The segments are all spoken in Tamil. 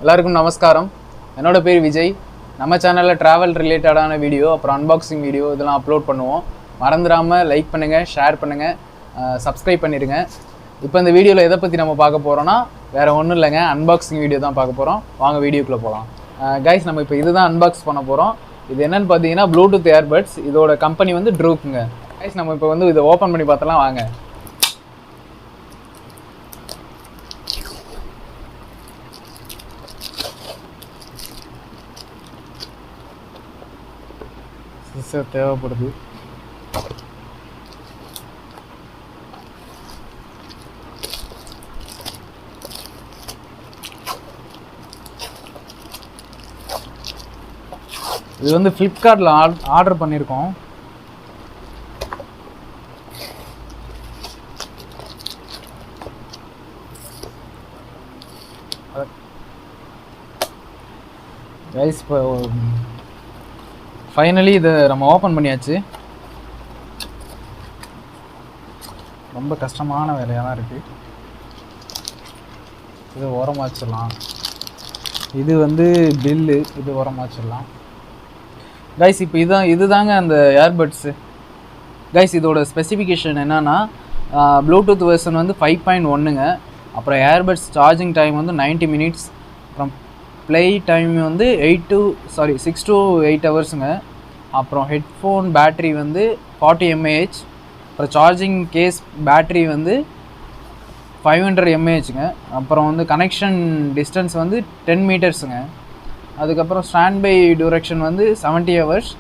எல்லாருக்கும் நமஸ்காரம். என்னோட பேர் விஜய். நம்ம சேனலில் ட்ராவல் ரிலேட்டடான வீடியோ அப்புறம் அன்பாக்சிங் வீடியோ இதெல்லாம் அப்லோட் பண்ணுவோம். மறந்துடாமல் லைக் பண்ணுங்கள், ஷேர் பண்ணுங்கள், சப்ஸ்கிரைப் பண்ணிடுங்க. இப்போ இந்த வீடியோவில் எதை பற்றி நம்ம பார்க்க போகிறோன்னா வேறு ஒன்றும் இல்லைங்க, அன்பாக்சிங் வீடியோ தான் பார்க்க போகிறோம். வாங்க வீடியோக்குள்ளே போகலாம். கைஸ், நம்ம இப்போ இதுதான் அன்பாக்ஸ் பண்ண போகிறோம். இது என்னென்னு பார்த்தீங்கன்னா ப்ளூடூத் ஏர்பட்ஸ். இதோட கம்பெனி வந்து ட்ரூக்குங்க. கைஸ், நம்ம இப்போ வந்து இதை ஓப்பன் பண்ணி பார்த்தலாம் வாங்க. தேவைப்படுது. இது வந்து ஃப்ளிப்கார்ட்டில் ஆர்டர் பண்ணியிருக்கோம். கைஸ், இப்போ ஃபைனலி இதை நம்ம ஓப்பன் பண்ணியாச்சு. ரொம்ப கஷ்டமான வேலையாக தான் இருக்குது. இது ஓரமாக வச்சிடலாம். இது வந்து பில்லு, இது ஓரமாக வச்சிடலாம். கைஸ், இப்போ இதுதாங்க அந்த ஏர்பட்ஸு. கைஸ், இதோட ஸ்பெசிஃபிகேஷன் என்னென்னா ப்ளூடூத் வெர்ஷன் வந்து 5.1ங்க. அப்புறம் ஏர்பட்ஸ் சார்ஜிங் டைம் வந்து 90 மினிட்ஸ். அப்புறம் ப்ளே டைம் வந்து 6 to 8 ஹவர்ஸுங்க. அப்புறம் ஹெட்ஃபோன் பேட்ரி வந்து 40 mAh. அப்புறம் சார்ஜிங் கேஸ் பேட்ரி வந்து 500 mAhங்க. அப்புறம் வந்து கனெக்ஷன் டிஸ்டன்ஸ் வந்து 10 மீட்டர்ஸுங்க. அதுக்கப்புறம் ஸ்டாண்ட் பை டியூரேஷன் வந்து 70 ஹவர்ஸ்.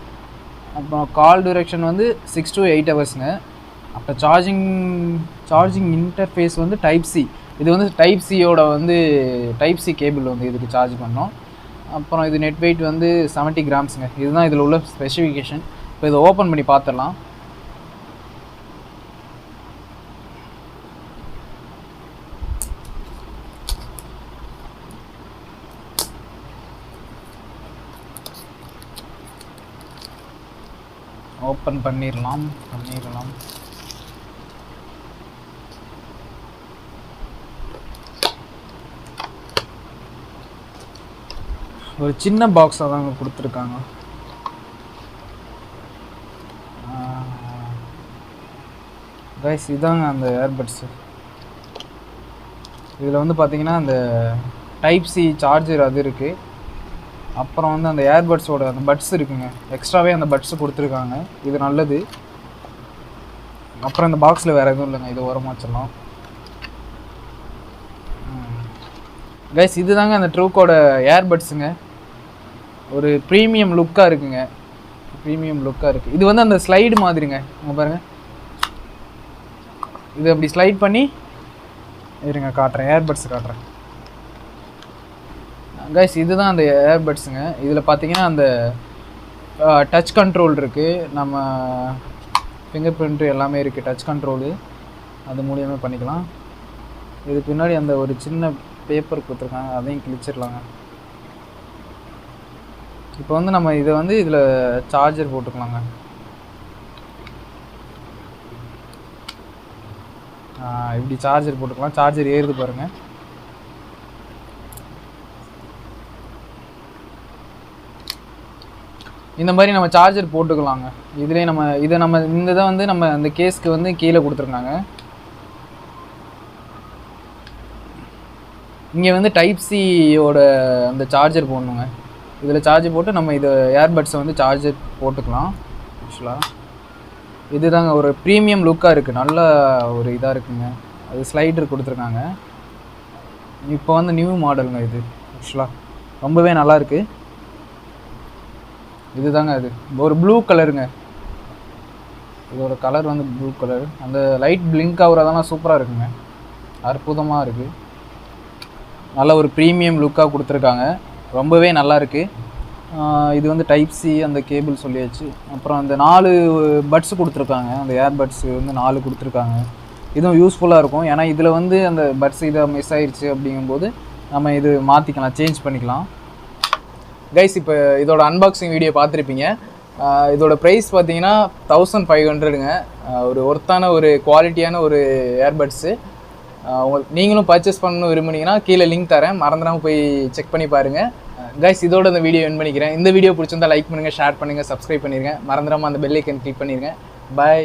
அப்புறம் கால் டியூரேஷன் வந்து 6 to 8 ஹவர்ஸுங்க. அப்புறம் சார்ஜிங் இன்டர்ஃபேஸ் வந்து டைப் சி. இது வந்து டைப் சியோட வந்து டைப் சி கேபிள் வந்து இதுக்கு சார்ஜ் பண்ணோம். அப்புறம் இது நெட் வெயிட் வந்து 70 கிராம்ஸுங்க. இதுதான் இதில் உள்ள ஸ்பெசிஃபிகேஷன். இப்போ இதை ஓப்பன் பண்ணி பார்த்துடலாம். ஓப்பன் பண்ணிடலாம். ஒரு சின்ன பாக்ஸாக தாங்க கொடுத்துருக்காங்க. கைஸ், இதாங்க அந்த ஏர்பட்ஸு. இதில் வந்து பார்த்தீங்கன்னா அந்த டைப் சி சார்ஜர் அது இருக்குது. அப்புறம் வந்து அந்த ஏர்பட்ஸோட அந்த பட்ஸ் இருக்குங்க. எக்ஸ்ட்ராவே அந்த பட்ஸு கொடுத்துருக்காங்க. இது நல்லது. அப்புறம் இந்த பாக்ஸில் வேறு எதுவும் இல்லைங்க. இது ஓரமாக வச்சிடலாம். கைஸ், இது தாங்க அந்த ட்ரூக்கோட ஏர்பட்ஸுங்க. ஒரு ப்ரீமியம் லுக்காக இருக்குங்க. இது வந்து அந்த ஸ்லைடு மாதிரிங்க. உங்க பாருங்கள், இது அப்படி ஸ்லைட் பண்ணி இருங்க காட்டுறேன். ஏர்பட்ஸ் காட்டுறேன். கைஸ், இதுதான் அந்த ஏர்பட்ஸுங்க. இதில் பார்த்தீங்கன்னா அந்த டச் கண்ட்ரோல் இருக்குது. நம்ம ஃபிங்கர் பிரிண்ட்டு எல்லாமே இருக்குது. டச் கண்ட்ரோலு அது மூலியமாக பண்ணிக்கலாம். இதுக்கு பின்னாடி அந்த ஒரு சின்ன பேப்பர் கொடுத்துருக்காங்க, அதையும் கிழிச்சிடலாங்க. இப்போ வந்து நம்ம இதை வந்து இதில் சார்ஜர் போட்டுக்கலாங்க. இப்படி சார்ஜர் போட்டுக்கலாம். சார்ஜர் ஏறுது பாருங்கள். இந்த மாதிரி நம்ம சார்ஜர் போட்டுக்கலாங்க. இதுலேயே நம்ம இந்த இதை வந்து நம்ம அந்த கேஸ்க்கு வந்து கீழே கொடுத்துருக்காங்க. இங்கே வந்து டைப் சியோட அந்த சார்ஜர் போடணுங்க. இதில் சார்ஜர் போட்டு நம்ம இதை ஏர்பட்ஸை வந்து சார்ஜர் போட்டுக்கலாம். ஆக்சுவலாக இதுதாங்க ஒரு ப்ரீமியம் லுக்காக இருக்குது. நல்ல ஒரு இதாக இருக்குங்க. அது ஸ்லைடர் கொடுத்துருக்காங்க. இப்போ வந்து நியூ மாடலுங்க இது. ஆக்சுவலாக ரொம்பவே நல்லாயிருக்கு. இதுதாங்க அது ஒரு ப்ளூ கலருங்க. இதோட கலர் வந்து ப்ளூ கலர். அந்த லைட் பிளிங்க் ஆகுறதெல்லாம் சூப்பராக இருக்குங்க. அற்புதமாக இருக்குது. நல்ல ஒரு ப்ரீமியம் லுக்காக கொடுத்துருக்காங்க. ரொம்பவே நல்லாயிருக்கு. இது வந்து டைப் சி அந்த கேபிள் சொல்லியாச்சு. அப்புறம் அந்த 4 பட்ஸ் கொடுத்துருக்காங்க. அந்த ஏர்பட்ஸு வந்து 4 கொடுத்துருக்காங்க. இதுவும் யூஸ்ஃபுல்லாக இருக்கும். ஏன்னா இதில் வந்து அந்த பட்ஸ் இதை மிஸ் ஆயிடுச்சு அப்படிங்கும்போது நம்ம இது மாற்றிக்கலாம், சேஞ்ச் பண்ணிக்கலாம். கைஸ், இப்போ இதோட அன்பாக்சிங் வீடியோ பார்த்துருப்பீங்க. இதோட ப்ரைஸ் பார்த்தீங்கன்னா 1500ங்க. ஒரு ஒர்த்தான ஒரு குவாலிட்டியான ஒரு ஏர்பட்ஸு. நீங்களும் பர்ச்சேஸ் பண்ணணும்னு விரும்புனீங்கன்னா கீழே லிங்க் தரேன், மறந்துடாமல் போய் செக் பண்ணி பாருங்கள். கைஸ் இதோட இந்த வீடியோ என் பண்ணிக்கிறேன். இந்த வீடியோ பிடிச்சிருந்தா லைக் பண்ணுங்கள், ஷேர் பண்ணுங்கள், சப்ஸ்கிரைப் பண்ணிடுங்க. மறந்துடாமல் அந்த பெல் ஐக்கன் கிளிக் பண்ணிடுங்க. பாய்.